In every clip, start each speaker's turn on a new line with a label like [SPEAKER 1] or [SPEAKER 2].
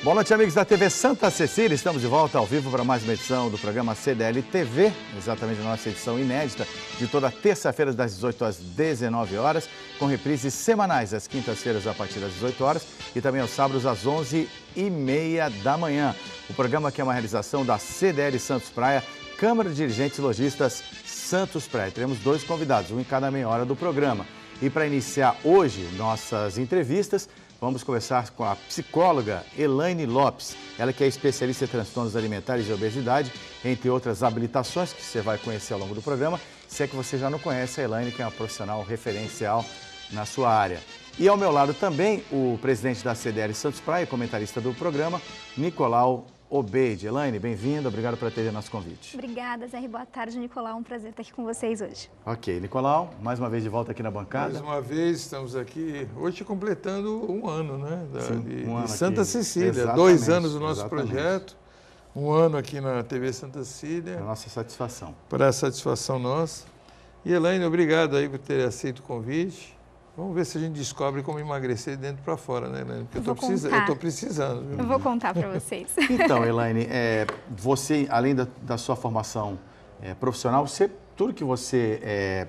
[SPEAKER 1] Boa noite, amigos da TV Santa Cecília. Estamos de volta ao vivo para mais uma edição do programa CDL TV, exatamente a nossa edição inédita de toda terça-feira das 18 às 19 horas, com reprises semanais às quintas-feiras a partir das 18 horas e também aos sábados às 11h30 da manhã. O programa que é uma realização da CDL Santos Praia, Câmara de Dirigentes e Lojistas Santos Praia. Teremos dois convidados, um em cada meia hora do programa. E para iniciar hoje nossas entrevistas, vamos conversar com a psicóloga Elaine Lopes, ela que é especialista em transtornos alimentares e obesidade, entre outras habilitações que você vai conhecer ao longo do programa, se é que você já não conhece a Elaine, que é uma profissional referencial na sua área. E ao meu lado também o presidente da CDL Santos Praia, comentarista do programa, Nicolau Obeide. Elaine, bem-vinda, obrigado por atender nosso convite.
[SPEAKER 2] Obrigada, Zé. Boa tarde, Nicolau. Um prazer estar aqui com vocês hoje.
[SPEAKER 1] Ok, Nicolau, mais uma vez de volta aqui na bancada.
[SPEAKER 3] Mais uma vez, estamos aqui, hoje completando um ano, né?
[SPEAKER 1] Sim,
[SPEAKER 3] de Santa Cecília.
[SPEAKER 1] Exatamente,
[SPEAKER 3] 2 anos do nosso
[SPEAKER 1] exatamente.
[SPEAKER 3] Projeto, um ano aqui na TV Santa Cecília.
[SPEAKER 1] Para nossa satisfação.
[SPEAKER 3] Para a satisfação nossa. E Elaine, obrigado aí por ter aceito o convite. Vamos ver se a gente descobre como emagrecer de dentro para fora, né, Elaine? Porque eu estou precisando. Viu?
[SPEAKER 2] Eu vou contar para vocês.
[SPEAKER 1] Então, Elaine, você, além da sua formação profissional, tudo que você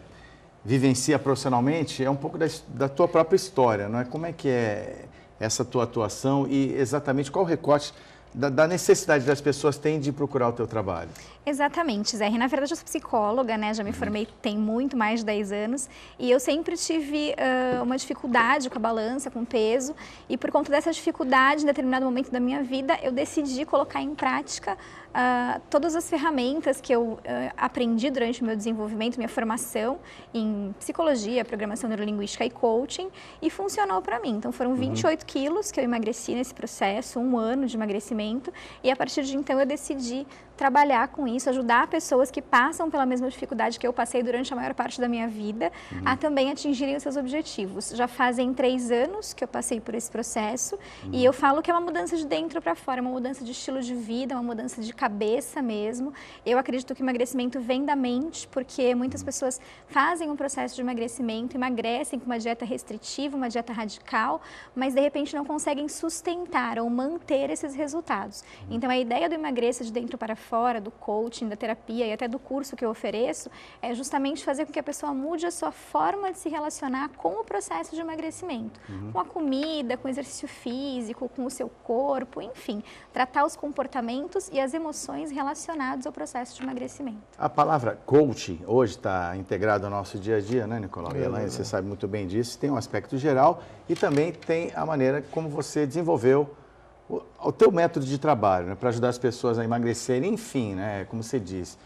[SPEAKER 1] vivencia profissionalmente é um pouco da tua própria história, não é? Como é que é essa tua atuação e exatamente qual o recorte da necessidade das pessoas têm de procurar o teu trabalho?
[SPEAKER 2] Exatamente, Zé. Na verdade, eu sou psicóloga, né? Já me formei tem muito mais de 10 anos e eu sempre tive uma dificuldade com a balança, com o peso, e por conta dessa dificuldade, em determinado momento da minha vida, eu decidi colocar em prática todas as ferramentas que eu aprendi durante o meu desenvolvimento, minha formação em psicologia, programação neurolinguística e coaching, e funcionou para mim. Então foram 28 quilos que eu emagreci nesse processo, 1 ano de emagrecimento, e a partir de então eu decidi trabalhar com isso, ajudar pessoas que passam pela mesma dificuldade que eu passei durante a maior parte da minha vida a também atingirem os seus objetivos. Já fazem 3 anos que eu passei por esse processo e eu falo que é uma mudança de dentro para fora, uma mudança de estilo de vida, uma mudança de cabeça mesmo. Eu acredito que o emagrecimento vem da mente, porque muitas pessoas fazem um processo de emagrecimento, emagrecem com uma dieta restritiva, uma dieta radical, mas de repente não conseguem sustentar ou manter esses resultados. Então a ideia do emagreça de dentro para fora, do coaching, da terapia e até do curso que eu ofereço, é justamente fazer com que a pessoa mude a sua forma de se relacionar com o processo de emagrecimento. Com a comida, com o exercício físico, com o seu corpo, enfim. Tratar os comportamentos e as emoções relacionadas ao processo de emagrecimento.
[SPEAKER 1] A palavra coaching hoje está integrada ao nosso dia a dia, né, Nicolau? E Elaine, você sabe muito bem disso. Tem um aspecto geral e também tem a maneira como você desenvolveu o teu método de trabalho, né, para ajudar as pessoas a emagrecerem, enfim, né, como você diz,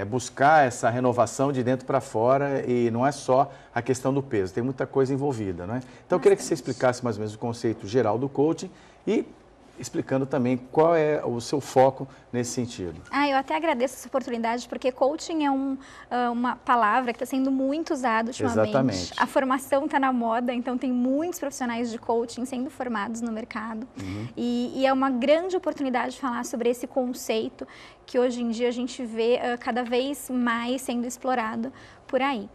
[SPEAKER 1] buscar essa renovação de dentro para fora, e não é só a questão do peso, tem muita coisa envolvida, né? Então eu queria que você explicasse mais ou menos o conceito geral do coaching e explicando também qual é o seu foco nesse sentido.
[SPEAKER 2] Eu até agradeço essa oportunidade, porque coaching é uma palavra que está sendo muito usada ultimamente.
[SPEAKER 1] Exatamente.
[SPEAKER 2] A formação está na moda, então tem muitos profissionais de coaching sendo formados no mercado. E é uma grande oportunidade de falar sobre esse conceito que hoje em dia a gente vê cada vez mais sendo explorado por aí.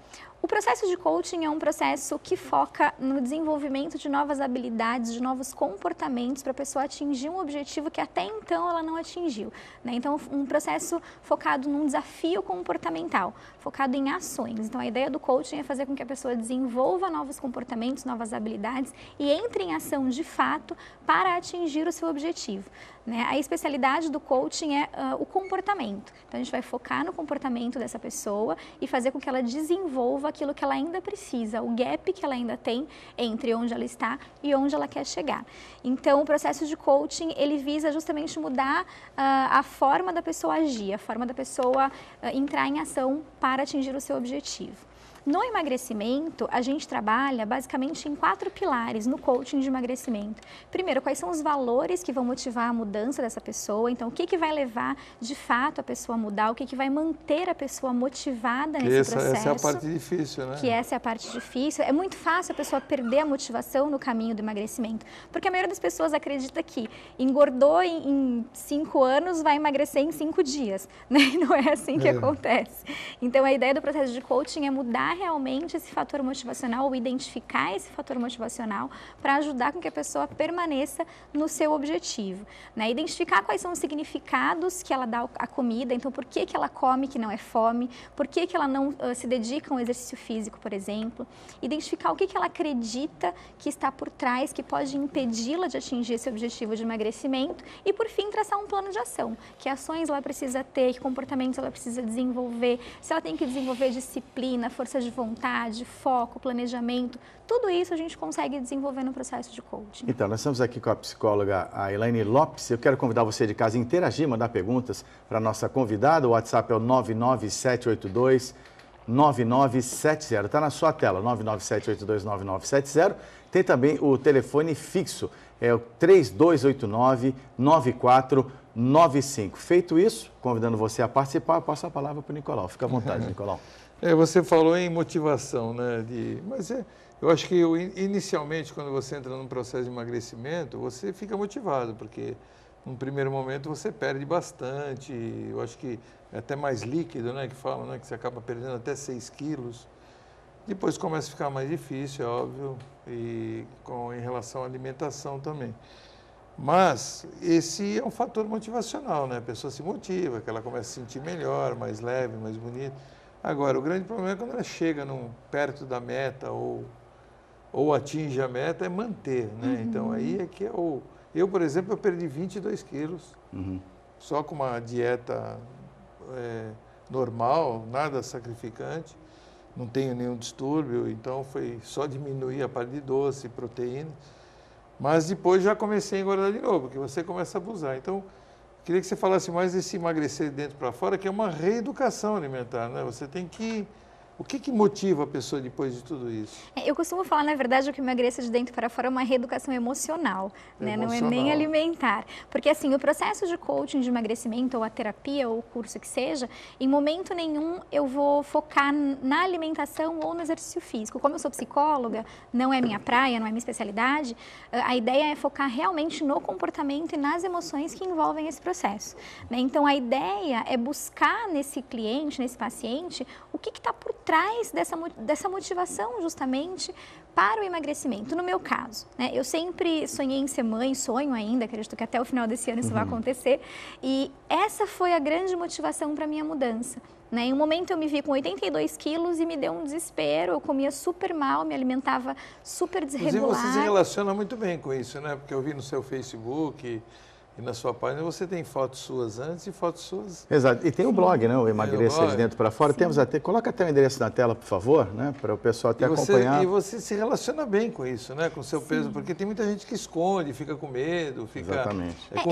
[SPEAKER 2] O processo de coaching é um processo que foca no desenvolvimento de novas habilidades, de novos comportamentos para a pessoa atingir um objetivo que até então ela não atingiu, né? Então, um processo focado num desafio comportamental, focado em ações. Então, a ideia do coaching é fazer com que a pessoa desenvolva novos comportamentos, novas habilidades e entre em ação de fato para atingir o seu objetivo, né? A especialidade do coaching é o comportamento. Então, a gente vai focar no comportamento dessa pessoa e fazer com que ela desenvolva aquilo que ela ainda precisa, o gap que ela ainda tem entre onde ela está e onde ela quer chegar. Então, o processo de coaching, ele visa justamente mudar a forma da pessoa agir, a forma da pessoa entrar em ação para atingir o seu objetivo. No emagrecimento, a gente trabalha basicamente em 4 pilares no coaching de emagrecimento. Primeiro, quais são os valores que vão motivar a mudança dessa pessoa? Então, o que vai levar de fato a pessoa a mudar? O que vai manter a pessoa motivada nesse processo?
[SPEAKER 3] Essa é a parte difícil, né?
[SPEAKER 2] Que essa é a parte difícil. É muito fácil a pessoa perder a motivação no caminho do emagrecimento, porque a maioria das pessoas acredita que engordou em 5 anos, vai emagrecer em 5 dias, né? E não é assim que acontece. Então, a ideia do processo de coaching é mudar buscar realmente esse fator motivacional ou identificar esse fator motivacional para ajudar com que a pessoa permaneça no seu objetivo, né? Identificar quais são os significados que ela dá à comida, então por que ela come que não é fome, por que ela não se dedica a um exercício físico, por exemplo, identificar o que ela acredita que está por trás, que pode impedi-la de atingir esse objetivo de emagrecimento e, por fim, traçar um plano de ação, que ações ela precisa ter, que comportamentos ela precisa desenvolver, se ela tem que desenvolver disciplina, força de vontade, foco, planejamento, tudo isso a gente consegue desenvolver no processo de coaching.
[SPEAKER 1] Então, nós estamos aqui com a psicóloga a Elaine Lopes. Eu quero convidar você de casa a interagir, mandar perguntas para a nossa convidada. O WhatsApp é o 99782-9970. Está na sua tela, 99782-9970. Tem também o telefone fixo, é o 3289-9495. Feito isso, convidando você a participar, eu passo a palavra para o Nicolau. Fica à vontade, Nicolau.
[SPEAKER 3] Você falou em motivação, né? Eu acho que inicialmente, quando você entra num processo de emagrecimento, você fica motivado, porque num primeiro momento você perde bastante, eu acho que é até mais líquido, né? Que falam, né? Que você acaba perdendo até 6 quilos. Depois começa a ficar mais difícil, é óbvio, e em relação à alimentação também. Mas esse é um fator motivacional, né? A pessoa se motiva, que ela começa a se sentir melhor, mais leve, mais bonita. Agora, o grande problema é quando ela chega perto da meta ou atinge a meta, é manter, né? Então, aí é que eu, por exemplo, eu perdi 22 quilos, só com uma dieta normal, nada sacrificante. Não tenho nenhum distúrbio, então foi só diminuir a parte de doce, proteína. Mas depois já comecei a engordar de novo, porque você começa a abusar. Então, queria que você falasse mais desse emagrecer de dentro para fora, que é uma reeducação alimentar, né? Você tem que... O que motiva a pessoa depois de tudo isso?
[SPEAKER 2] Eu costumo falar, na verdade, que o emagrecer de dentro para fora é uma reeducação emocional, né? Não é nem alimentar. Porque, assim, o processo de coaching de emagrecimento, ou a terapia, ou o curso que seja, em momento nenhum eu vou focar na alimentação ou no exercício físico. Como eu sou psicóloga, não é minha praia, não é minha especialidade, a ideia é focar realmente no comportamento e nas emoções que envolvem esse processo, né? Então, a ideia é buscar nesse cliente, nesse paciente, o que está por trás dessa motivação justamente para o emagrecimento. No meu caso, né, eu sempre sonhei em ser mãe, sonho ainda, acredito que até o final desse ano isso vai acontecer, e essa foi a grande motivação para a minha mudança. Né? Em um momento eu me vi com 82 quilos e me deu um desespero, eu comia super mal, me alimentava super desregular.
[SPEAKER 3] Inclusive você se relaciona muito bem com isso, né? Porque eu vi no seu Facebook... E na sua página você tem fotos suas antes e fotos suas...
[SPEAKER 1] Exato. E tem o blog, né? O Emagreça de Dentro para Fora. Sim. Temos até... Coloca até o endereço na tela, por favor, né? Para o pessoal até acompanhar.
[SPEAKER 3] E você se relaciona bem com isso, né? Com o seu peso, porque tem muita gente que esconde, fica com medo, fica com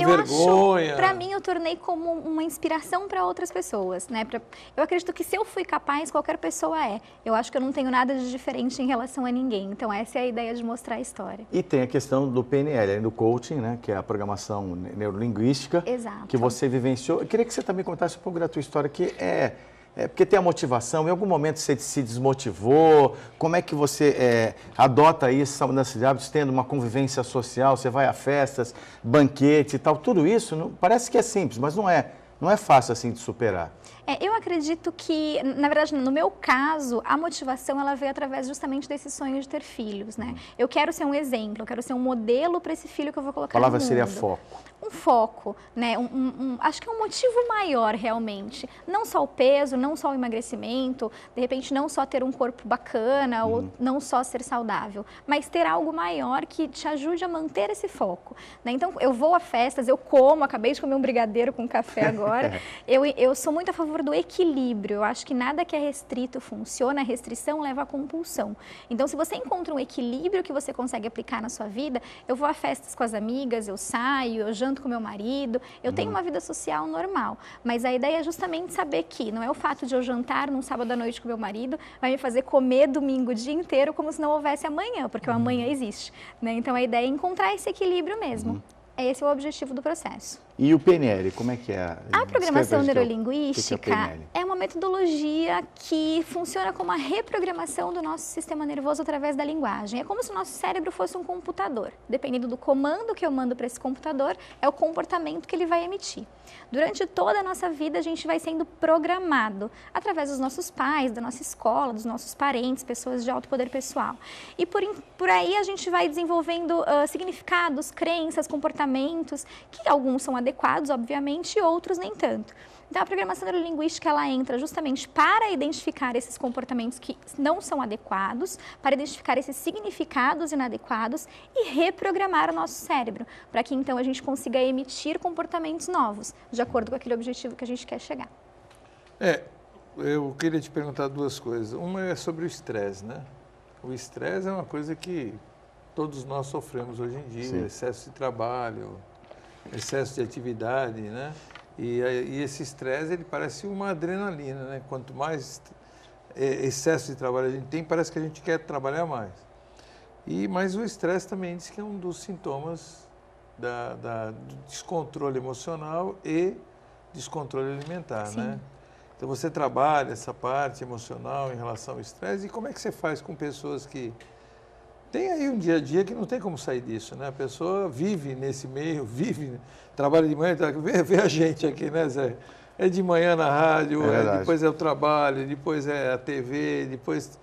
[SPEAKER 3] vergonha.
[SPEAKER 2] Para mim, eu tornei como uma inspiração para outras pessoas, né? Eu acredito que se eu fui capaz, qualquer pessoa é. Eu acho que eu não tenho nada de diferente em relação a ninguém. Então, essa é a ideia de mostrar a história.
[SPEAKER 1] E tem a questão do PNL, do coaching, né? Que é a programação neurolinguística.
[SPEAKER 2] Exato.
[SPEAKER 1] Que você vivenciou. Eu queria que você também contasse um pouco da tua história, que porque tem a motivação, em algum momento você se desmotivou, como é que você adota isso, essa mudança de hábitos, tendo uma convivência social, você vai a festas, banquetes e tal, tudo isso, parece que é simples, mas não é fácil assim de superar.
[SPEAKER 2] Eu acredito que, na verdade, no meu caso, a motivação ela veio através justamente desse sonho de ter filhos, né? Eu quero ser um exemplo, eu quero ser um modelo para esse filho que eu vou colocar no mundo. A palavra
[SPEAKER 1] seria foco.
[SPEAKER 2] Um foco, né? Acho que é um motivo maior, realmente. Não só o peso, não só o emagrecimento, de repente não só ter um corpo bacana ou não só ser saudável, mas ter algo maior que te ajude a manter esse foco, né? Então, eu vou a festas, eu como, acabei de comer um brigadeiro com café agora. Eu sou muito a favor do equilíbrio. Eu acho que nada que é restrito funciona, a restrição leva à compulsão. Então, se você encontra um equilíbrio que você consegue aplicar na sua vida, eu vou a festas com as amigas, eu saio, eu janto com meu marido, eu tenho uma vida social normal. Mas a ideia é justamente saber que não é o fato de eu jantar num sábado à noite com meu marido vai me fazer comer domingo o dia inteiro como se não houvesse amanhã, porque o amanhã existe, né? Então, a ideia é encontrar esse equilíbrio mesmo. Esse é o objetivo do processo.
[SPEAKER 1] E o PNL, como é que é?
[SPEAKER 2] A programação neurolinguística
[SPEAKER 1] que é o PNL?
[SPEAKER 2] é uma metodologia que funciona como a reprogramação do nosso sistema nervoso através da linguagem. É como se o nosso cérebro fosse um computador. Dependendo do comando que eu mando para esse computador, é o comportamento que ele vai emitir. Durante toda a nossa vida, a gente vai sendo programado através dos nossos pais, da nossa escola, dos nossos parentes, pessoas de alto poder pessoal. E por aí a gente vai desenvolvendo significados, crenças, comportamentos, que alguns são adequados, obviamente, e outros nem tanto. Então, a programação neurolinguística, ela entra justamente para identificar esses comportamentos que não são adequados, para identificar esses significados inadequados e reprogramar o nosso cérebro, para que então a gente consiga emitir comportamentos novos, de acordo com aquele objetivo que a gente quer chegar.
[SPEAKER 3] Eu queria te perguntar duas coisas. Uma é sobre o estresse, né? O estresse é uma coisa que todos nós sofremos hoje em dia,
[SPEAKER 1] Sim.
[SPEAKER 3] Excesso de trabalho, excesso de atividade, né? E esse estresse, ele parece uma adrenalina, né? Quanto mais excesso de trabalho a gente tem, parece que a gente quer trabalhar mais. Mas o estresse também diz que é um dos sintomas do descontrole emocional e descontrole alimentar,
[SPEAKER 2] Sim.
[SPEAKER 3] né? Então, você trabalha essa parte emocional em relação ao estresse, e como é que você faz com pessoas que tem aí um dia a dia que não tem como sair disso, né? A pessoa vive nesse meio, trabalha de manhã, vê a gente aqui, né, Zé? É de manhã na rádio, depois é o trabalho, depois é a TV, depois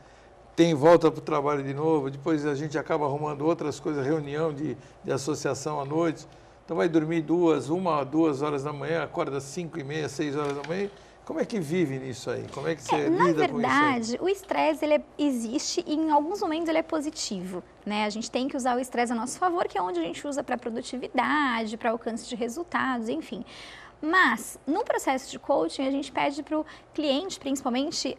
[SPEAKER 3] volta para o trabalho de novo, depois a gente acaba arrumando outras coisas, reunião de associação à noite. Então vai dormir 2 horas da manhã, acorda às 5h30, 6 horas da manhã. Como é que vive nisso aí? Como é que você lida com isso aí?
[SPEAKER 2] Na verdade, o estresse existe e em alguns momentos ele é positivo, né? A gente tem que usar o estresse a nosso favor, que é onde a gente usa para produtividade, para alcance de resultados, enfim. Mas, no processo de coaching, a gente pede para o cliente, principalmente,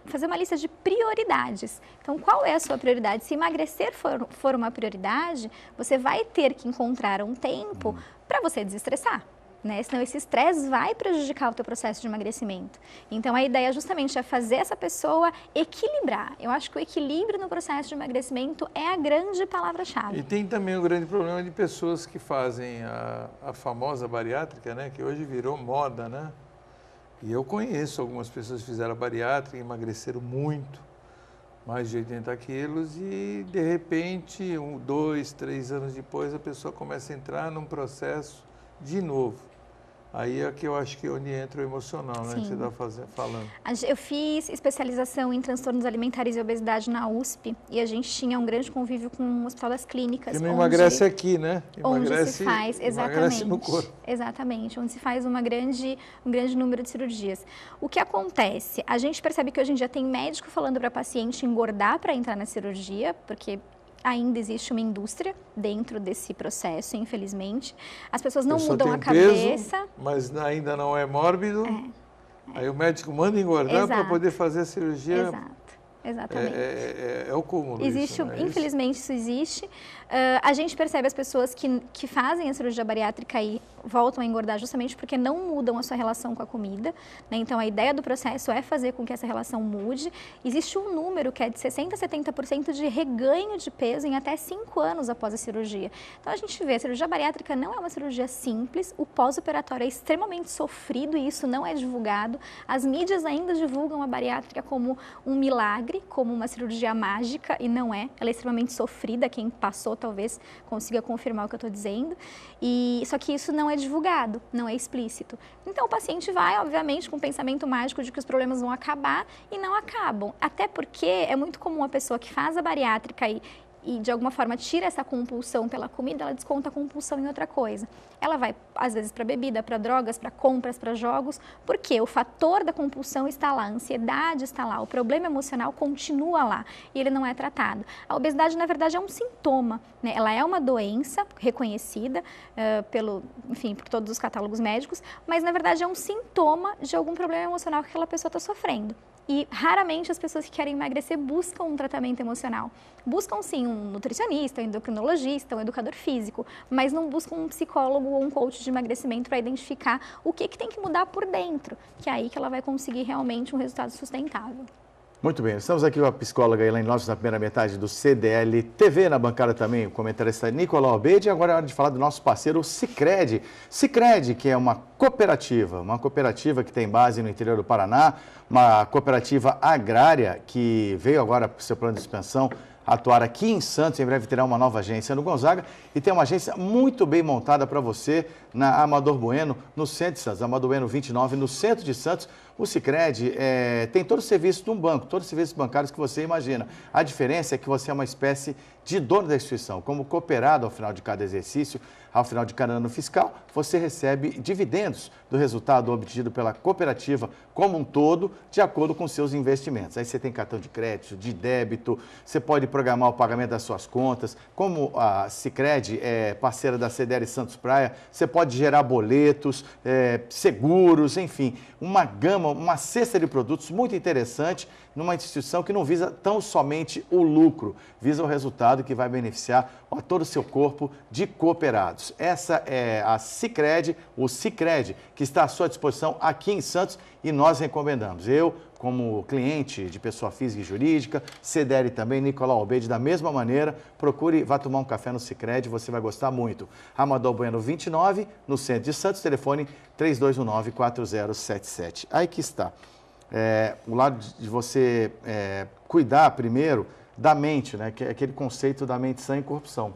[SPEAKER 2] fazer uma lista de prioridades. Então, qual é a sua prioridade? Se emagrecer for uma prioridade, você vai ter que encontrar um tempo para você desestressar. Né? Senão esse estresse vai prejudicar o teu processo de emagrecimento. Então a ideia justamente é fazer essa pessoa equilibrar. Eu acho que o equilíbrio no processo de emagrecimento é a grande palavra-chave.
[SPEAKER 3] E tem também o grande problema de pessoas que fazem a famosa bariátrica, né? Que hoje virou moda, né? E eu conheço algumas pessoas que fizeram a bariátrica, emagreceram muito, mais de 80 quilos, e de repente, 2, 3 anos depois, a pessoa começa a entrar num processo de novo. Aí é que eu acho que é onde entra o emocional, né?
[SPEAKER 2] Sim.
[SPEAKER 3] Que você está falando.
[SPEAKER 2] Eu fiz especialização em transtornos alimentares e obesidade na USP e a gente tinha um grande convívio com o Hospital das Clínicas.
[SPEAKER 3] Que não emagrece aqui, né?
[SPEAKER 2] Onde se faz, exatamente.
[SPEAKER 3] Emagrece no corpo.
[SPEAKER 2] Exatamente, onde se faz um grande número de cirurgias. O que acontece? A gente percebe que hoje em dia tem médico falando para paciente engordar para entrar na cirurgia, porque ainda existe uma indústria dentro desse processo, infelizmente. As pessoas não mudam a cabeça.
[SPEAKER 3] Peso, mas ainda não é mórbido. Aí o médico manda engordar para poder fazer a cirurgia.
[SPEAKER 2] Exato. Exatamente.
[SPEAKER 3] É o cúmulo.
[SPEAKER 2] Existe,
[SPEAKER 3] isso,
[SPEAKER 2] infelizmente isso existe. A gente percebe as pessoas que fazem a cirurgia bariátrica e voltam a engordar justamente porque não mudam a sua relação com a comida, né? Então a ideia do processo é fazer com que essa relação mude. Existe um número que é de 60% a 70% de reganho de peso em até 5 anos após a cirurgia. Então a gente vê, a cirurgia bariátrica não é uma cirurgia simples, o pós-operatório é extremamente sofrido e isso não é divulgado. As mídias ainda divulgam a bariátrica como um milagre, como uma cirurgia mágica, e não é. Ela é extremamente sofrida, quem passou talvez consiga confirmar o que eu estou dizendo. Só que isso não é divulgado, não é explícito. Então o paciente vai, obviamente, com o pensamento mágico de que os problemas vão acabar e não acabam. Até porque é muito comum a pessoa que faz a bariátrica e de alguma forma tira essa compulsão pela comida, ela desconta a compulsão em outra coisa. Ela vai, às vezes, para bebida, para drogas, para compras, para jogos, porque o fator da compulsão está lá, a ansiedade está lá, o problema emocional continua lá e ele não é tratado. A obesidade, na verdade, é um sintoma, né? Ela é uma doença reconhecida por todos os catálogos médicos, mas, na verdade, é um sintoma de algum problema emocional que aquela pessoa está sofrendo. E raramente as pessoas que querem emagrecer buscam um tratamento emocional. Buscam sim um nutricionista, um endocrinologista, um educador físico, mas não buscam um psicólogo ou um coach de emagrecimento para identificar o que tem que mudar por dentro, que é aí que ela vai conseguir realmente um resultado sustentável.
[SPEAKER 1] Muito bem, estamos aqui com a psicóloga Elaine Lopes na primeira metade do CDL TV, na bancada também o comentarista Nicolau Obeid, e agora é hora de falar do nosso parceiro Sicredi. Sicredi, que é uma cooperativa que tem base no interior do Paraná, uma cooperativa agrária que veio agora para o seu plano de expansão atuar aqui em Santos, em breve terá uma nova agência no Gonzaga e tem uma agência muito bem montada para você na Amador Bueno, no centro de Santos, Amador Bueno 29, no centro de Santos. O Sicredi tem todo o serviço de um banco, todos os serviços bancários que você imagina. A diferença é que você é uma espécie de dono da instituição. Como cooperado ao final de cada exercício, ao final de cada ano fiscal, você recebe dividendos do resultado obtido pela cooperativa como um todo, de acordo com seus investimentos. Aí você tem cartão de crédito, de débito, você pode programar o pagamento das suas contas. Como a Sicredi é parceira da CDL Santos Praia, você pode gerar boletos, seguros, enfim, uma gama, uma cesta de produtos muito interessante numa instituição que não visa tão somente o lucro, visa o resultado que vai beneficiar a todo o seu corpo de cooperados. Essa é a Sicredi, o Sicredi, que está à sua disposição aqui em Santos e nós recomendamos. Eu, como cliente de pessoa física e jurídica, CDL também, Nicolau Obeid, da mesma maneira, procure, vá tomar um café no Sicredi, você vai gostar muito. Amador Bueno 29, no centro de Santos, telefone 3219-4077. Aí que está. O lado de você cuidar primeiro da mente, né? Que é aquele conceito da mente sã e corrupção.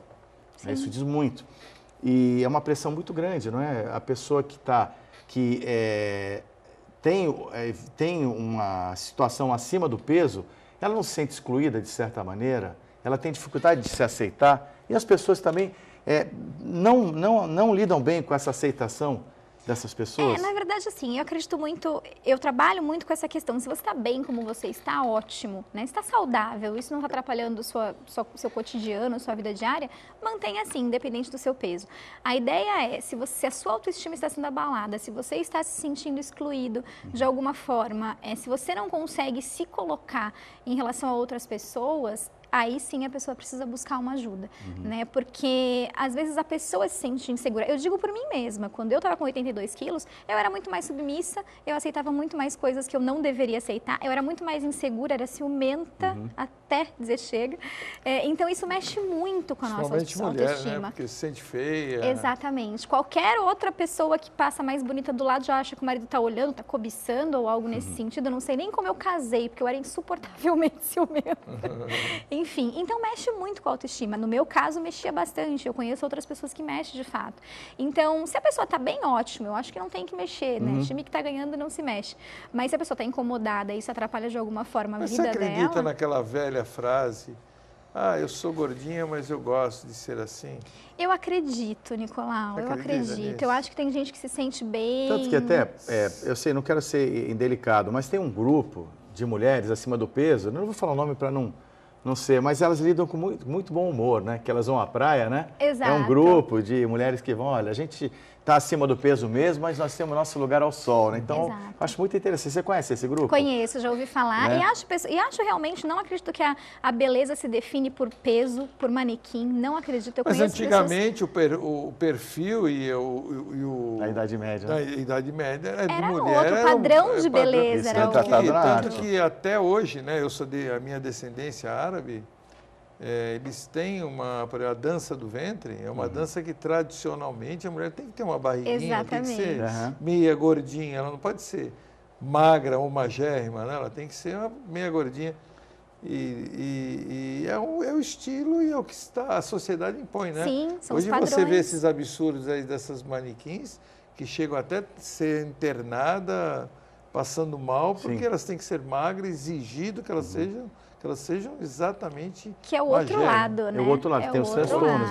[SPEAKER 1] Isso diz muito. E é uma pressão muito grande, não é? A pessoa tem uma situação acima do peso, ela não se sente excluída de certa maneira, ela tem dificuldade de se aceitar e as pessoas também não lidam bem com essa aceitação dessas pessoas?
[SPEAKER 2] Na verdade, assim, eu acredito muito, eu trabalho muito com essa questão. Se você está bem como você está, ótimo, né? Está saudável, isso não está atrapalhando o seu cotidiano, sua vida diária, mantenha assim, independente do seu peso. A ideia é, se a sua autoestima está sendo abalada, se você está se sentindo excluído de alguma forma, se você não consegue se colocar em relação a outras pessoas, aí sim a pessoa precisa buscar uma ajuda, né? Porque às vezes a pessoa se sente insegura. Eu digo por mim mesma, quando eu estava com 82 quilos, eu era muito mais submissa, eu aceitava muito mais coisas que eu não deveria aceitar, eu era muito mais insegura, era ciumenta, até dizer chega. Então isso mexe muito com a nossa autoestima.
[SPEAKER 3] Mulher, né? Porque se sente feia.
[SPEAKER 2] Exatamente. Qualquer outra pessoa que passa mais bonita do lado já acha que o marido está olhando, está cobiçando ou algo nesse sentido. Eu não sei nem como eu casei, porque eu era insuportavelmente ciumenta. Enfim, então mexe muito com a autoestima. No meu caso, mexia bastante. Eu conheço outras pessoas que mexem de fato. Então, se a pessoa está bem, ótimo. Eu acho que não tem que mexer, né? O time que está ganhando não se mexe. Mas se a pessoa está incomodada e isso atrapalha de alguma forma a vida dela...
[SPEAKER 3] Você acredita naquela velha frase, eu sou gordinha, mas eu gosto de ser assim?
[SPEAKER 2] Eu acredito, Nicolau, eu acredito. Nisso? Eu acho que tem gente que se sente bem...
[SPEAKER 1] Tanto que até, eu sei, não quero ser indelicado, mas tem um grupo de mulheres acima do peso, não vou falar o nome para não sei, mas elas lidam com muito bom humor, né? Que elas vão à praia, né?
[SPEAKER 2] Exato.
[SPEAKER 1] É um grupo de mulheres que vão, olha, a gente está acima do peso mesmo, mas nós temos nosso lugar ao sol, né? Então, acho muito interessante. Você conhece esse grupo?
[SPEAKER 2] Conheço, já ouvi falar. Né? E acho realmente, não acredito que a beleza se define por peso, por manequim. Não acredito. Eu
[SPEAKER 3] mas
[SPEAKER 2] conheço
[SPEAKER 3] antigamente
[SPEAKER 2] pessoas...
[SPEAKER 3] o perfil e o...
[SPEAKER 1] Da Idade Média.
[SPEAKER 3] Da Idade Média
[SPEAKER 2] era
[SPEAKER 3] de mulher.
[SPEAKER 2] Outro, o padrão de beleza era outro.
[SPEAKER 3] Tanto que até hoje, né? A minha descendência árabe, eles têm a dança do ventre, é uma dança que tradicionalmente a mulher tem que ter uma barriguinha, tem que ser meia gordinha, ela não pode ser magra ou magérrima, né? Ela tem que ser uma meia gordinha. E é o estilo e é o que a sociedade impõe, né?
[SPEAKER 2] Sim, são
[SPEAKER 3] hoje
[SPEAKER 2] os padrões.
[SPEAKER 3] Você vê esses absurdos aí dessas manequins que chegam até a ser internada, passando mal, porque elas têm que ser magras, exigido que elas sejam exatamente
[SPEAKER 2] que é o outro lado, né?
[SPEAKER 1] É o outro lado, tem os transtornos,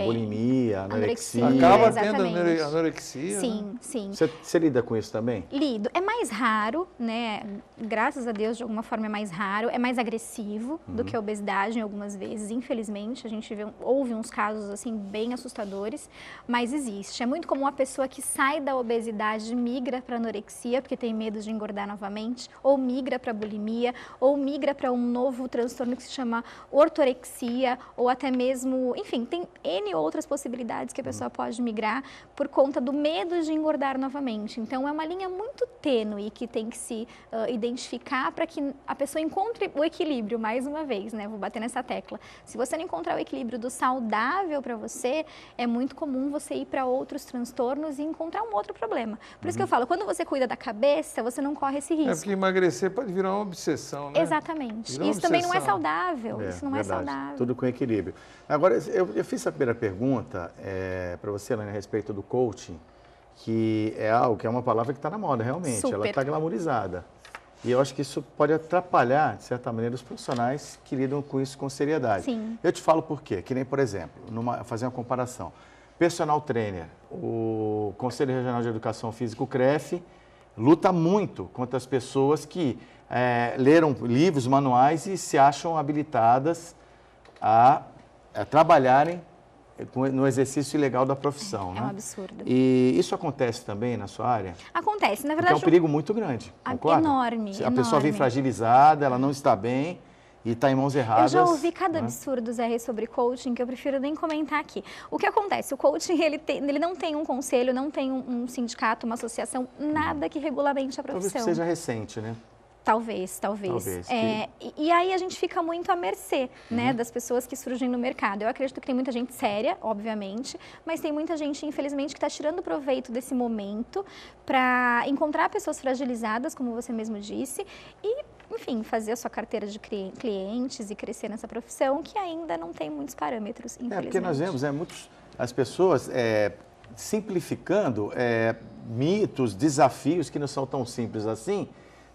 [SPEAKER 1] bulimia, anorexia.
[SPEAKER 3] Acaba tendo anorexia.
[SPEAKER 2] Sim, sim.
[SPEAKER 1] Você lida com isso também?
[SPEAKER 2] Lido. É mais raro, né? Graças a Deus, de alguma forma é mais raro, é mais agressivo do que a obesidade em algumas vezes, infelizmente. A gente houve uns casos, assim, bem assustadores, mas existe. É muito comum a pessoa que sai da obesidade migra para anorexia, porque tem medo de engordar novamente, ou migra para bulimia, ou migra para um novo novo transtorno que se chama ortorexia, ou até mesmo, enfim, tem N outras possibilidades que a pessoa pode migrar por conta do medo de engordar novamente. Então, é uma linha muito tênue que tem que se identificar para que a pessoa encontre o equilíbrio, mais uma vez, né? Vou bater nessa tecla. Se você não encontrar o equilíbrio do saudável para você, é muito comum você ir para outros transtornos e encontrar um outro problema. Por isso que eu falo, quando você cuida da cabeça, você não corre esse risco.
[SPEAKER 3] É porque emagrecer pode virar uma obsessão, né?
[SPEAKER 2] Exatamente.
[SPEAKER 3] Virar uma
[SPEAKER 2] Isso também não é
[SPEAKER 3] obsessão.
[SPEAKER 2] saudável. Isso não é
[SPEAKER 1] verdade.
[SPEAKER 2] saudável.
[SPEAKER 1] Tudo com equilíbrio. Agora, eu fiz a primeira pergunta para você, Elaine, a respeito do coaching, que é algo que é uma palavra que está na moda, realmente.
[SPEAKER 2] Super.
[SPEAKER 1] Ela está glamourizada. E eu acho que isso pode atrapalhar, de certa maneira, os profissionais que lidam com isso com seriedade.
[SPEAKER 2] Sim.
[SPEAKER 1] Eu te falo por quê. Que nem, por exemplo, fazer uma comparação. Personal trainer, o Conselho Regional de Educação Física, o CREF, luta muito contra as pessoas que leram livros, manuais e se acham habilitadas a trabalharem no exercício ilegal da profissão.
[SPEAKER 2] É um absurdo.
[SPEAKER 1] E isso acontece também na sua área?
[SPEAKER 2] Acontece, na
[SPEAKER 1] Porque
[SPEAKER 2] verdade...
[SPEAKER 1] é um perigo muito grande, concorda?
[SPEAKER 2] Enorme,
[SPEAKER 1] A pessoa vem fragilizada, ela não está bem e está em mãos erradas.
[SPEAKER 2] Eu já ouvi cada
[SPEAKER 1] né?
[SPEAKER 2] absurdo, Zé, sobre coaching, que eu prefiro nem comentar aqui. O que acontece? O coaching, ele não tem um conselho, não tem um sindicato, uma associação, nada que regulamente a profissão.
[SPEAKER 1] Talvez seja recente, né?
[SPEAKER 2] Talvez. E aí a gente fica muito à mercê, né, das pessoas que surgem no mercado. Eu acredito que tem muita gente séria, obviamente, mas tem muita gente, infelizmente, que está tirando proveito desse momento para encontrar pessoas fragilizadas, como você mesmo disse, e, enfim, fazer a sua carteira de clientes e crescer nessa profissão, que ainda não tem muitos parâmetros, infelizmente.
[SPEAKER 1] Porque nós vemos as pessoas simplificando mitos, desafios que não são tão simples assim,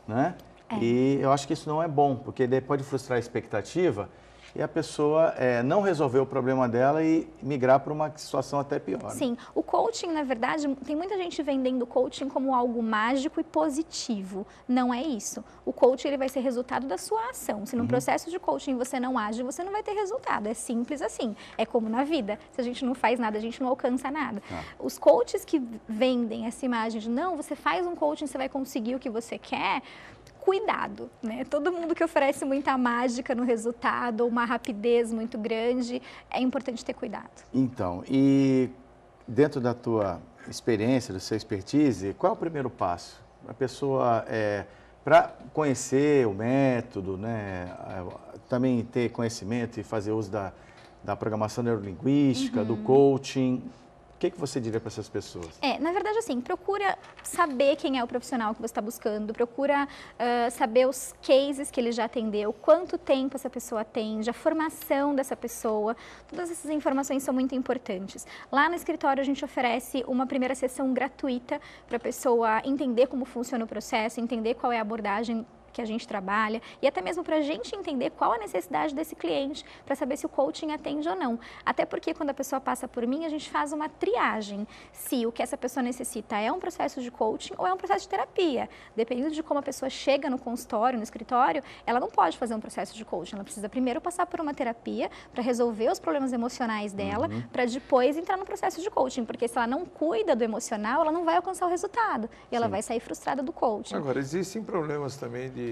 [SPEAKER 1] né? E eu acho que isso não é bom, porque daí pode frustrar a expectativa e a pessoa não resolver o problema dela e migrar para uma situação até pior.
[SPEAKER 2] Sim,
[SPEAKER 1] né?
[SPEAKER 2] o coaching, na verdade, tem muita gente vendendo o coaching como algo mágico e positivo. Não é isso. O coaching ele vai ser resultado da sua ação. Se no processo de coaching você não age, você não vai ter resultado. É simples assim. É como na vida. Se a gente não faz nada, a gente não alcança nada. Os coaches que vendem essa imagem de não, você faz um coaching, você vai conseguir o que você quer... Cuidado, né? Todo mundo que oferece muita mágica no resultado ou uma rapidez muito grande, é importante ter cuidado.
[SPEAKER 1] Então, e dentro da tua experiência, da sua expertise, qual é o primeiro passo? A pessoa, para conhecer o método, né? Também ter conhecimento e fazer uso da programação neurolinguística, do coaching... O que você diria para essas pessoas?
[SPEAKER 2] Na verdade, assim, procura saber quem é o profissional que você está buscando, procura saber os cases que ele já atendeu, quanto tempo essa pessoa atende, a formação dessa pessoa, todas essas informações são muito importantes. Lá no escritório a gente oferece uma primeira sessão gratuita para a pessoa entender como funciona o processo, entender qual é a abordagem que a gente trabalha e até mesmo para a gente entender qual a necessidade desse cliente para saber se o coaching atende ou não. Até porque quando a pessoa passa por mim, a gente faz uma triagem. Se o que essa pessoa necessita é um processo de coaching ou é um processo de terapia. Dependendo de como a pessoa chega no consultório, no escritório, ela não pode fazer um processo de coaching. Ela precisa primeiro passar por uma terapia para resolver os problemas emocionais dela, para depois entrar no processo de coaching. Porque se ela não cuida do emocional, ela não vai alcançar o resultado. E ela vai sair frustrada do coaching.
[SPEAKER 3] Agora, existem problemas também de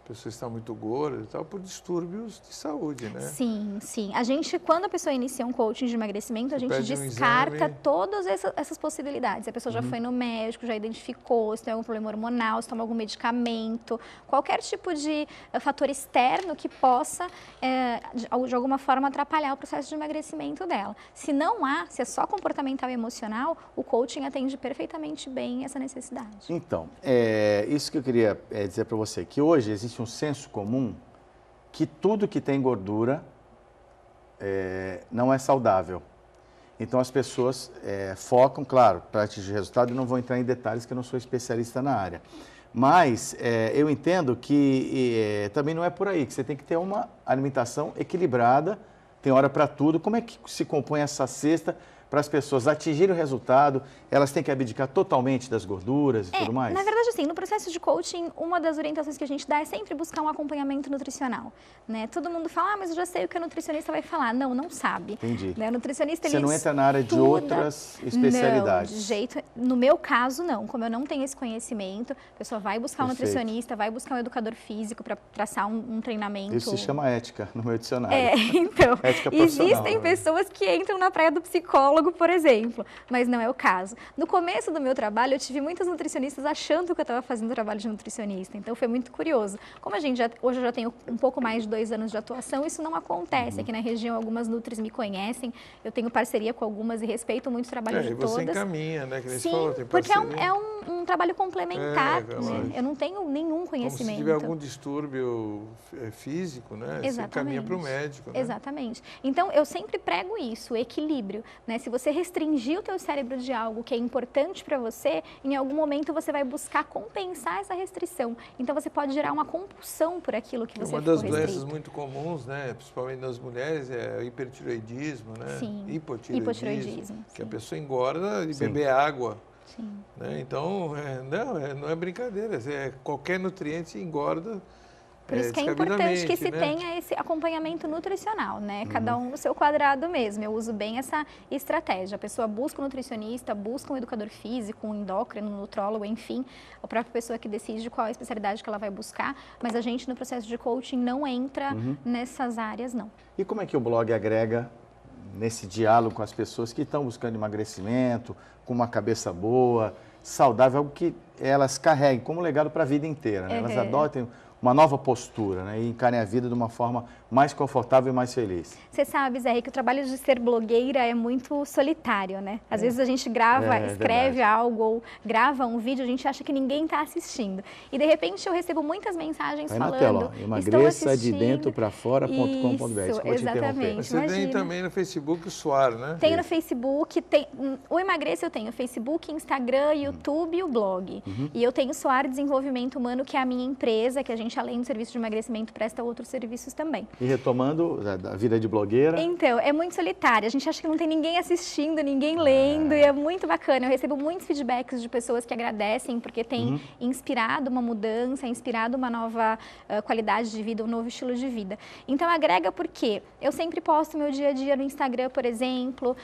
[SPEAKER 3] pessoas estar muito gordas e tal, por distúrbios de saúde, né?
[SPEAKER 2] Sim. A gente, quando a pessoa inicia um coaching de emagrecimento, a gente descarta todas essas possibilidades. A pessoa já foi no médico, já identificou se tem algum problema hormonal, se toma algum medicamento, qualquer tipo de fator externo que possa, de alguma forma, atrapalhar o processo de emagrecimento dela. Se não há, se é só comportamental e emocional, o coaching atende perfeitamente bem essa necessidade.
[SPEAKER 1] Então, isso que eu queria dizer para você, que hoje existe um senso comum que tudo que tem gordura não é saudável. Então as pessoas focam, claro, para atingir resultado, e não vou entrar em detalhes que eu não sou especialista na área. Mas eu entendo que também não é por aí, que você tem que ter uma alimentação equilibrada, tem hora para tudo. Como é que se compõe essa cesta para as pessoas atingirem o resultado, elas têm que abdicar totalmente das gorduras e tudo mais?
[SPEAKER 2] Na verdade, assim, no processo de coaching, uma das orientações que a gente dá é sempre buscar um acompanhamento nutricional, né? Todo mundo fala, mas eu já sei o que a nutricionista vai falar. Não, não sabe.
[SPEAKER 1] Entendi.
[SPEAKER 2] Né? O nutricionista,
[SPEAKER 1] Você não entra na área de outras especialidades?
[SPEAKER 2] Não, de jeito... No meu caso, não. Como eu não tenho esse conhecimento, a pessoa vai buscar um nutricionista, vai buscar um educador físico para traçar um treinamento.
[SPEAKER 1] Isso se chama ética no meu dicionário.
[SPEAKER 2] Então,
[SPEAKER 1] ética profissional,
[SPEAKER 2] existem pessoas que entram na praia do psicólogo, por exemplo, mas não é o caso. No começo do meu trabalho, eu tive muitos nutricionistas achando que eu estava fazendo trabalho de nutricionista, então foi muito curioso. Como hoje eu já tenho um pouco mais de 2 anos de atuação, isso não acontece. Aqui na região, algumas nutris me conhecem, eu tenho parceria com algumas e respeito muito o trabalho de todas.
[SPEAKER 3] E você encaminha, né? Que
[SPEAKER 2] Sim,
[SPEAKER 3] falou, tem
[SPEAKER 2] porque é um trabalho complementar, né? Eu não tenho nenhum conhecimento.
[SPEAKER 3] Como se tiver algum distúrbio físico, né? Você encaminha para o médico, né?
[SPEAKER 2] Exatamente. Então, eu sempre prego isso, o equilíbrio, né? Se você restringir o teu cérebro de algo que é importante para você, em algum momento você vai buscar compensar essa restrição. Então, você pode gerar uma compulsão por aquilo que você ficou restrito.
[SPEAKER 3] Uma das doenças muito comuns, né? Principalmente nas mulheres, é o hipertiroidismo, né?
[SPEAKER 2] Sim,
[SPEAKER 3] hipotiroidismo. Que
[SPEAKER 2] sim.
[SPEAKER 3] a pessoa engorda de beber água.
[SPEAKER 2] Sim.
[SPEAKER 3] Né? Então, não é brincadeira. Qualquer nutriente engorda.
[SPEAKER 2] Por isso que é importante que se tenha esse acompanhamento nutricional, né? Cada um no seu quadrado mesmo. Eu uso bem essa estratégia. A pessoa busca um nutricionista, busca um educador físico, um endócrino, um nutrólogo, enfim. A própria pessoa que decide qual a especialidade que ela vai buscar. Mas a gente, no processo de coaching, não entra nessas áreas, não.
[SPEAKER 1] E como é que o blog agrega nesse diálogo com as pessoas que estão buscando emagrecimento, com uma cabeça boa, saudável, algo que elas carreguem como legado para a vida inteira, né? Elas adotem uma nova postura, né? E encarem a vida de uma forma mais confortável e mais feliz.
[SPEAKER 2] Você sabe, Zé, que o trabalho de ser blogueira é muito solitário, né? Às vezes a gente escreve algo ou grava um vídeo, a gente acha que ninguém está assistindo. E de repente eu recebo muitas mensagens falando...
[SPEAKER 1] Na tela, ó, emagreça de dentro para fora.com.br.
[SPEAKER 2] Exatamente.
[SPEAKER 3] Mas você tem também no Facebook o Suar, né?
[SPEAKER 2] Tem no Facebook, o Emagreça eu tenho Facebook, Instagram, YouTube e o blog. E eu tenho o Suar Desenvolvimento Humano, que é a minha empresa, que a gente, além do serviço de emagrecimento, presta outros serviços também.
[SPEAKER 1] E retomando a vida de blogueira?
[SPEAKER 2] Então, é muito solitária. A gente acha que não tem ninguém assistindo, ninguém lendo, e é muito bacana. Eu recebo muitos feedbacks de pessoas que agradecem, porque tem inspirado uma mudança, inspirado uma nova qualidade de vida, um novo estilo de vida. Então, agrega porque eu sempre posto meu dia a dia no Instagram, por exemplo.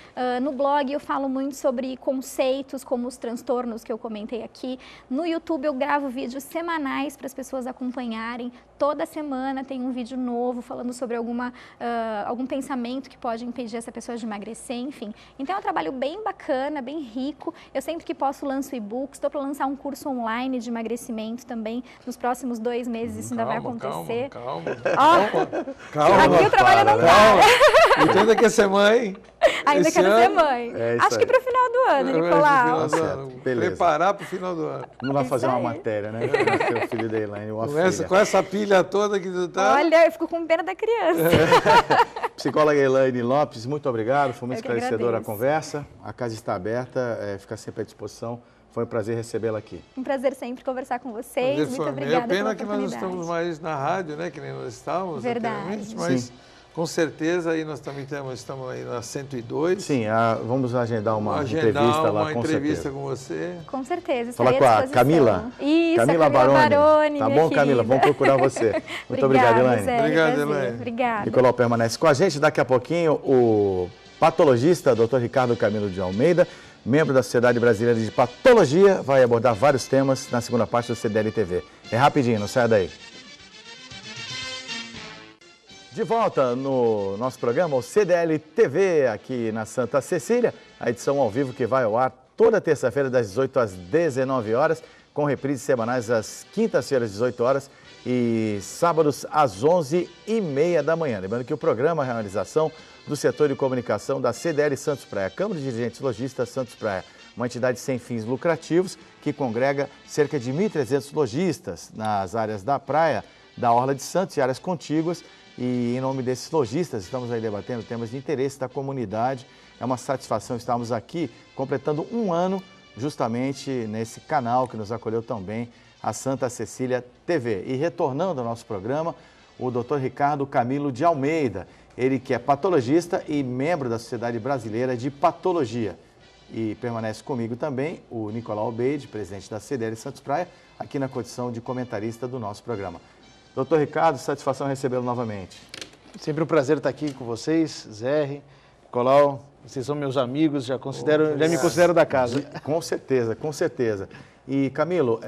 [SPEAKER 2] No blog eu falo muito sobre conceitos, como os transtornos que eu comentei aqui. No YouTube eu gravo vídeos semanais para as pessoas acompanharem. Toda semana tem um vídeo novo falando sobre algum pensamento que pode impedir essa pessoa de emagrecer, enfim. Então é um trabalho bem bacana, bem rico. Eu sempre que posso lanço e-books, estou para lançar um curso online de emagrecimento também. Nos próximos 2 meses isso ainda vai acontecer.
[SPEAKER 3] Calma.
[SPEAKER 2] Aqui o trabalho não para.
[SPEAKER 3] Então ainda quer ser mãe?
[SPEAKER 2] Ainda quero ser mãe. Acho que para o final do ano, Nicolau.
[SPEAKER 3] Preparar para o final do ano.
[SPEAKER 1] Vamos lá fazer uma matéria, né? Com o filho da Elaine,
[SPEAKER 3] com essa pilha toda que tu tá.
[SPEAKER 2] Olha, eu fico com pena da criança.
[SPEAKER 1] Psicóloga Elaine Lopes, muito obrigado. Foi muito esclarecedora a conversa. A casa está aberta, fica sempre à disposição. Foi um prazer recebê-la aqui.
[SPEAKER 2] Um prazer sempre conversar com vocês. Muito obrigada pela oportunidade.
[SPEAKER 3] Pena que nós não estamos mais na rádio, né? Que nem nós estávamos.
[SPEAKER 2] Verdade.
[SPEAKER 3] Mas com certeza aí nós também estamos aí na 102.
[SPEAKER 1] Sim, vamos agendar uma entrevista lá,
[SPEAKER 3] uma entrevista com você.
[SPEAKER 2] Com certeza.
[SPEAKER 1] Falar com a Camila.
[SPEAKER 2] Isso,
[SPEAKER 1] Camila Baroni. Tá bom, Camila? Vamos procurar você. Muito obrigado, Elaine.
[SPEAKER 3] Obrigado, Elaine.
[SPEAKER 2] Obrigada.
[SPEAKER 1] Nicolau permanece com a gente. Daqui a pouquinho, o patologista, Dr. Ricardo Camilo de Almeida, membro da Sociedade Brasileira de Patologia, vai abordar vários temas na segunda parte do CDL TV. É rapidinho, não saia daí. De volta no nosso programa, o CDL TV, aqui na Santa Cecília, a edição ao vivo que vai ao ar toda terça-feira das 18 às 19 horas, com reprises semanais às quintas-feiras às 18 horas e sábados às 11h30 da manhã. Lembrando que o programa é a realização do setor de comunicação da CDL Santos Praia, Câmara de Dirigentes Lojistas Santos Praia, uma entidade sem fins lucrativos que congrega cerca de 1.300 lojistas nas áreas da praia, da Orla de Santos e áreas contíguas. E em nome desses lojistas, estamos aí debatendo temas de interesse da comunidade. É uma satisfação estarmos aqui completando 1 ano justamente nesse canal que nos acolheu tão bem, a Santa Cecília TV. E retornando ao nosso programa, o Dr. Ricardo Camilo de Almeida, Ele que é patologista e membro da Sociedade Brasileira de Patologia. E permanece comigo também o Nicolau Obeide, presidente da CDL Santos Praia, aqui na condição de comentarista do nosso programa. Doutor Ricardo, satisfação recebê-lo novamente.
[SPEAKER 4] Sempre um prazer estar aqui com vocês, Zé, Nicolau, vocês são meus amigos, já me considero da casa.
[SPEAKER 1] Com certeza, com certeza. E Camilo,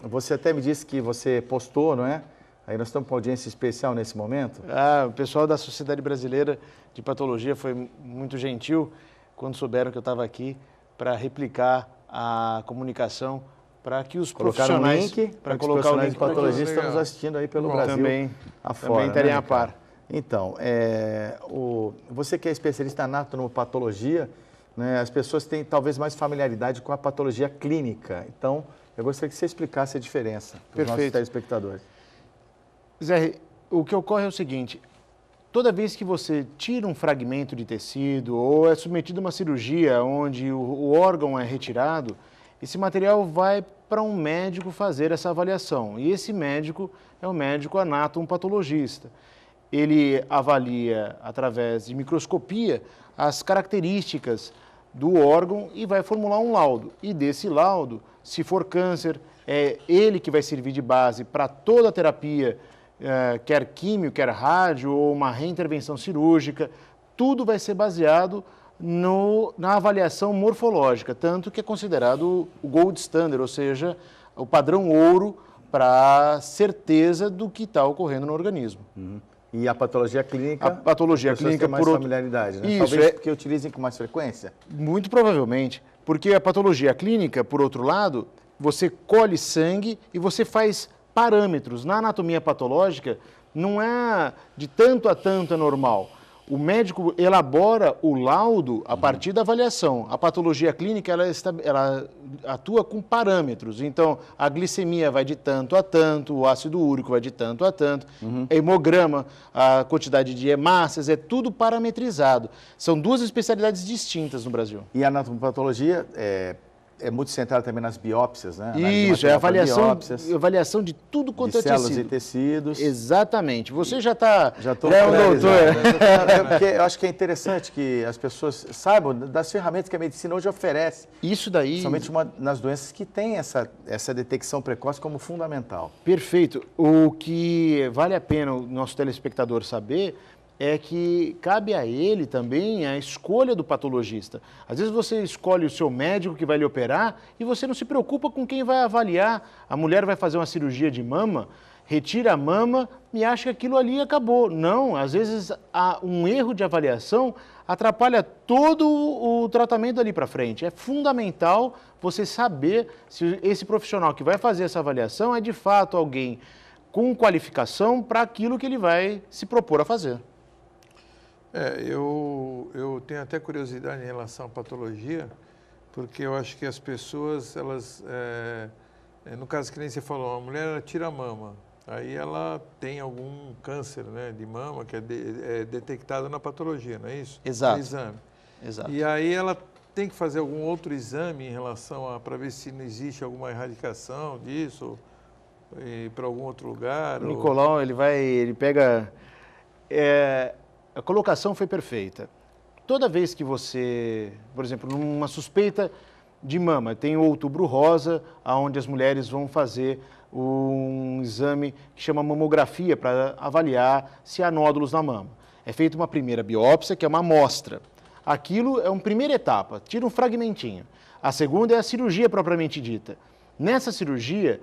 [SPEAKER 1] você até me disse que você postou, não é? Aí nós estamos com audiência especial nesse momento.
[SPEAKER 4] O pessoal da Sociedade Brasileira de Patologia foi muito gentil quando souberam que eu estava aqui para replicar a comunicação para que os profissionais...
[SPEAKER 1] Para colocar o link de patologia estamos assistindo aí pelo Brasil afora.
[SPEAKER 4] Também estarem a par.
[SPEAKER 1] Então, você que é especialista em anatomopatologia, né, as pessoas têm talvez mais familiaridade com a patologia clínica. Então, eu gostaria que você explicasse a diferença para os nossos telespectadores.
[SPEAKER 4] Zé, o que ocorre é o seguinte, toda vez que você tira um fragmento de tecido ou é submetido a uma cirurgia onde o órgão é retirado, esse material vai para um médico fazer essa avaliação. E esse médico é o médico anatomopatologista. Ele avalia, através de microscopia, as características do órgão e vai formular um laudo. E desse laudo, se for câncer, é ele que vai servir de base para toda a terapia, quer químio, quer rádio ou uma reintervenção cirúrgica. Tudo vai ser baseado na avaliação morfológica, tanto que é considerado o gold standard, ou seja, o padrão ouro para certeza do que está ocorrendo no organismo.
[SPEAKER 1] E a patologia clínica?
[SPEAKER 4] A patologia clínica
[SPEAKER 1] tem mais familiaridade, né?
[SPEAKER 4] Isso,
[SPEAKER 1] talvez porque utilizem com mais frequência?
[SPEAKER 4] Muito provavelmente, porque a patologia clínica, por outro lado, você colhe sangue e você faz parâmetros. Na anatomia patológica, não é de tanto a tanto é normal. O médico elabora o laudo a partir da avaliação. A patologia clínica, ela atua com parâmetros. Então, a glicemia vai de tanto a tanto, o ácido úrico vai de tanto a tanto, hemograma, a quantidade de hemácias, é tudo parametrizado. São duas especialidades distintas no Brasil.
[SPEAKER 1] E a anatomopatologia é muito centrada também nas biópsias, né?
[SPEAKER 4] Isso, é a avaliação de tudo quanto é tecido.
[SPEAKER 1] Células e tecidos.
[SPEAKER 4] Exatamente. Você já está...
[SPEAKER 1] Já estou
[SPEAKER 4] um doutor.
[SPEAKER 1] Porque eu acho que é interessante que as pessoas saibam das ferramentas que a medicina hoje oferece.
[SPEAKER 4] Isso daí...
[SPEAKER 1] Somente nas doenças que têm essa detecção precoce como fundamental.
[SPEAKER 4] Perfeito. O que vale a pena o nosso telespectador saber é que cabe a ele também a escolha do patologista. Às vezes você escolhe o seu médico que vai lhe operar e você não se preocupa com quem vai avaliar. A mulher vai fazer uma cirurgia de mama, retira a mama e acha que aquilo ali acabou. Não, às vezes um erro de avaliação atrapalha todo o tratamento ali para frente. É fundamental você saber se esse profissional que vai fazer essa avaliação é de fato alguém com qualificação para aquilo que ele vai se propor a fazer.
[SPEAKER 3] Eu tenho até curiosidade em relação à patologia, porque eu acho que as pessoas, elas, no caso que nem você falou, a mulher ela tira a mama, aí ela tem algum câncer, né, de mama que é detectado na patologia, não é isso?
[SPEAKER 4] Exato.
[SPEAKER 3] No exame.
[SPEAKER 4] Exato.
[SPEAKER 3] E aí ela tem que fazer algum outro exame em relação para ver se não existe alguma erradicação disso para algum outro lugar.
[SPEAKER 4] O Nicolau, ele pega... A colocação foi perfeita. Toda vez que você, por exemplo, numa suspeita de mama, tem o Outubro Rosa, onde as mulheres vão fazer um exame que chama mamografia para avaliar se há nódulos na mama. É feita uma primeira biópsia, que é uma amostra. Aquilo é uma primeira etapa, tira um fragmentinho. A segunda é a cirurgia propriamente dita. Nessa cirurgia,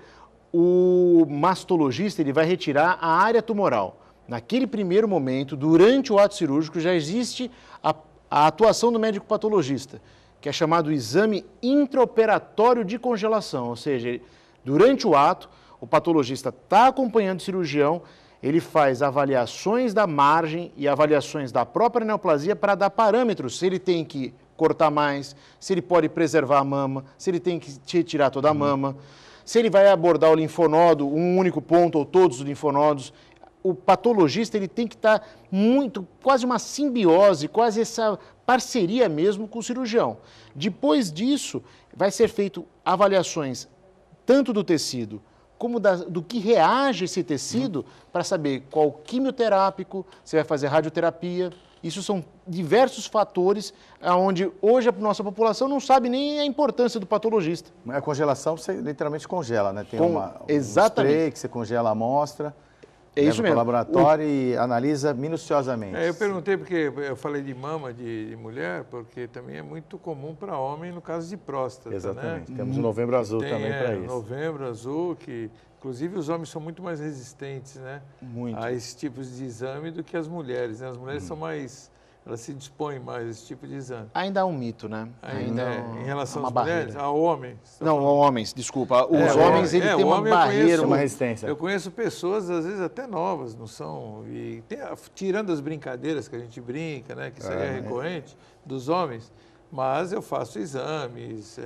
[SPEAKER 4] o mastologista ele vai retirar a área tumoral. Naquele primeiro momento, durante o ato cirúrgico, já existe a atuação do médico patologista, que é chamado exame intraoperatório de congelação, ou seja, durante o ato, o patologista está acompanhando o cirurgião, ele faz avaliações da margem e avaliações da própria neoplasia para dar parâmetros, se ele tem que cortar mais, se ele pode preservar a mama, se ele tem que retirar toda a mama, se ele vai abordar o linfonodo, um único ponto ou todos os linfonodos. O patologista ele tem que estar quase uma simbiose, quase essa parceria mesmo com o cirurgião. Depois disso, vai ser feito avaliações tanto do tecido como do que reage esse tecido para saber qual quimioterápico, você vai fazer radioterapia. Isso são diversos fatores onde hoje a nossa população não sabe nem a importância do patologista.
[SPEAKER 1] A congelação você literalmente congela, né? Tem um
[SPEAKER 4] exatamente.
[SPEAKER 1] spray que você congela a amostra,
[SPEAKER 4] É isso
[SPEAKER 1] leva
[SPEAKER 4] mesmo.
[SPEAKER 1] para o laboratório e analisa minuciosamente.
[SPEAKER 3] Eu perguntei porque eu falei de mama de mulher, porque também é muito comum para homem no caso de próstata.
[SPEAKER 1] Exatamente.
[SPEAKER 3] Né?
[SPEAKER 1] Temos o Novembro Azul também para isso.
[SPEAKER 3] Novembro Azul, que inclusive os homens são muito mais resistentes, né?
[SPEAKER 4] Muito.
[SPEAKER 3] A esses tipos de exame do que as mulheres. Né? As mulheres são mais, elas se dispõem mais a esse tipo de exame.
[SPEAKER 4] Ainda há um mito, né?
[SPEAKER 3] Em relação
[SPEAKER 4] há
[SPEAKER 3] às
[SPEAKER 4] uma
[SPEAKER 3] mulheres,
[SPEAKER 4] barreira.
[SPEAKER 3] a homens.
[SPEAKER 4] Não, homens, desculpa. Os homens, ele tem uma barreira.
[SPEAKER 1] Uma resistência.
[SPEAKER 3] Eu conheço pessoas, às vezes, até novas, não são... E tirando as brincadeiras que a gente brinca, né? Que isso aí é recorrente, dos homens, mas eu faço exames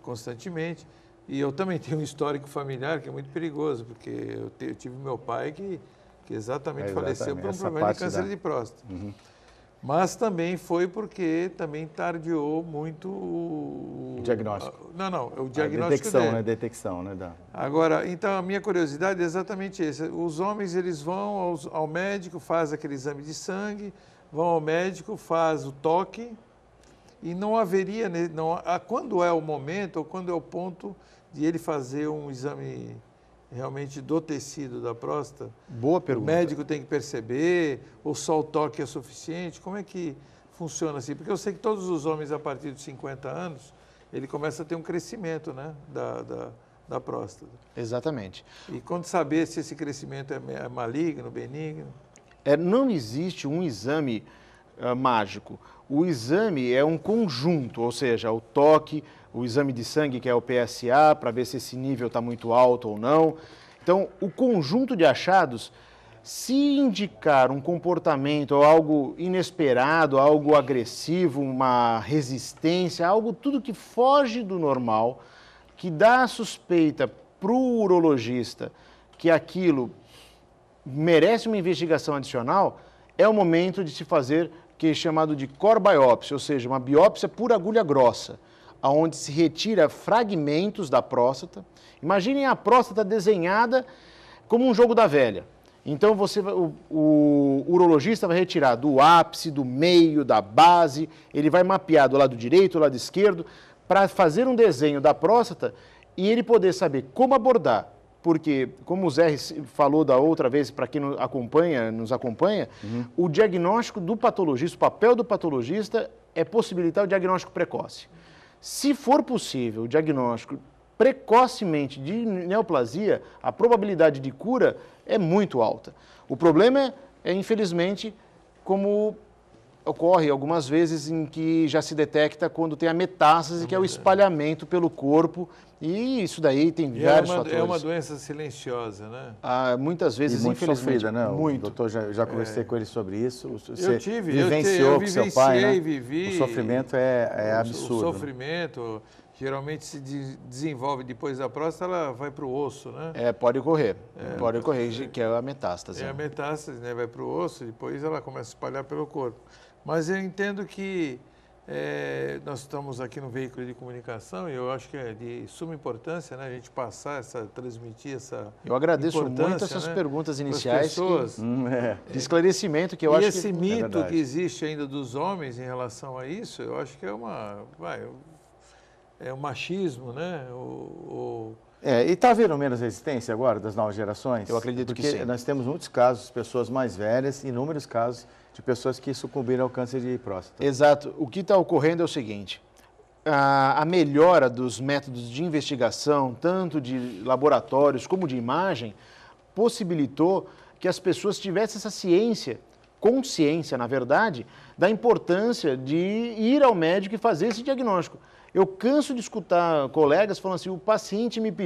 [SPEAKER 3] constantemente. E eu também tenho um histórico familiar que é muito perigoso, porque eu tive meu pai que exatamente faleceu por um problema de câncer de próstata. Mas também foi porque também tardiou muito
[SPEAKER 1] o diagnóstico.
[SPEAKER 3] O diagnóstico
[SPEAKER 1] detecção,
[SPEAKER 3] dele.
[SPEAKER 1] né? Detecção, né?
[SPEAKER 3] Agora, então, a minha curiosidade é exatamente essa. Os homens, eles vão ao médico, faz aquele exame de sangue, vão ao médico, faz o toque, e não haveria... quando é o momento, ou quando é o ponto de ele fazer um exame realmente do tecido da próstata?
[SPEAKER 4] Boa pergunta.
[SPEAKER 3] O médico tem que perceber, ou só o toque é suficiente? Como é que funciona assim? Porque eu sei que todos os homens, a partir de 50 anos, ele começa a ter um crescimento, né, da próstata.
[SPEAKER 4] Exatamente.
[SPEAKER 3] E quando saber se esse crescimento é maligno, benigno?
[SPEAKER 4] Não existe um exame mágico. O exame é um conjunto, ou seja, o toque, o exame de sangue, que é o PSA, para ver se esse nível está muito alto ou não. Então, o conjunto de achados, se indicar um comportamento ou algo inesperado, algo agressivo, uma resistência, algo tudo que foge do normal, que dá a suspeita para o urologista que aquilo merece uma investigação adicional, é o momento de se fazer o que é chamado de core biopsy, ou seja, uma biópsia por agulha grossa, onde se retira fragmentos da próstata. Imaginem a próstata desenhada como um jogo da velha. Então o urologista vai retirar do ápice, do meio, da base, ele vai mapear do lado direito, do lado esquerdo, para fazer um desenho da próstata e ele poder saber como abordar. Porque, como o Zé falou da outra vez, para quem nos acompanha, o diagnóstico do patologista, o papel do patologista é possibilitar o diagnóstico precoce. Se for possível o diagnóstico precocemente de neoplasia, a probabilidade de cura é muito alta. O problema é infelizmente, como ocorre algumas vezes em que já se detecta quando tem a metástase, que é o espalhamento pelo corpo, e isso daí tem vários fatores.
[SPEAKER 3] É uma doença silenciosa, né?
[SPEAKER 4] Muitas vezes,
[SPEAKER 1] muito
[SPEAKER 4] infelizmente,
[SPEAKER 1] sofrida, né?
[SPEAKER 4] Muito.
[SPEAKER 1] O doutor já conversei com ele sobre isso.
[SPEAKER 3] Eu
[SPEAKER 1] Vivenciou com seu pai, né?
[SPEAKER 3] vivi.
[SPEAKER 1] O sofrimento é absurdo.
[SPEAKER 3] O sofrimento geralmente se desenvolve depois da próstata, ela vai para o osso, né?
[SPEAKER 4] Pode ocorrer, que é a metástase.
[SPEAKER 3] É a metástase, né? Vai para o osso, depois ela começa a espalhar pelo corpo. Mas eu entendo que nós estamos aqui no veículo de comunicação e eu acho que é de suma importância, né, a gente transmitir essa
[SPEAKER 4] Eu agradeço muito essas perguntas iniciais
[SPEAKER 3] pessoas,
[SPEAKER 4] de esclarecimento que eu acho que...
[SPEAKER 3] E esse mito que existe ainda dos homens em relação a isso, eu acho que é um machismo, né?
[SPEAKER 1] E está havendo menos resistência agora das novas gerações?
[SPEAKER 4] Eu acredito que sim.
[SPEAKER 1] Porque nós temos muitos casos de pessoas mais velhas, inúmeros casos de pessoas que sucumbiram ao câncer de próstata.
[SPEAKER 4] Exato. O que está ocorrendo é o seguinte, a melhora dos métodos de investigação, tanto de laboratórios como de imagem, possibilitou que as pessoas tivessem essa consciência, na verdade, da importância de ir ao médico e fazer esse diagnóstico. Eu canso de escutar colegas falando assim, o paciente me pediu